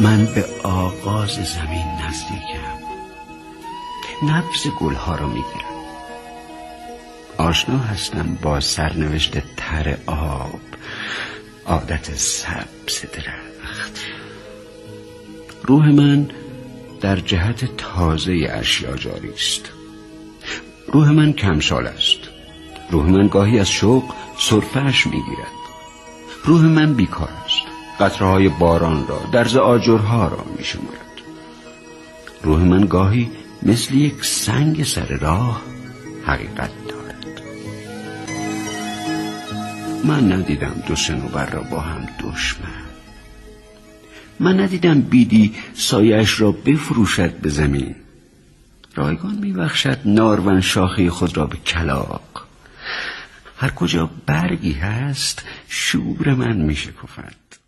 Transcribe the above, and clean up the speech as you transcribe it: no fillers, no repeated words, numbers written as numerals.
من به آغاز زمین نزدیکم، نبض گلها را میگیرم. آشنا هستم با سرنوشت تر آب، عادت سبز درخت. روح من در جهت تازه اشیا جاری است. روح من کمسال است. روح من گاهی از شوق سرفه‌اش میگیرد. روح من بیکار است. قطره‌های باران را، درز آجرها را میشمارد. روح من گاهی مثل یک سنگ سر راه حقیقت دارد. من ندیدم دو صنوبر را با هم دشمن. من ندیدم بیدی سایش را بفروشد به زمین. رایگان میبخشد نارون شاخه خود را به کلاغ. هر کجا برگی هست شور من میشکفد.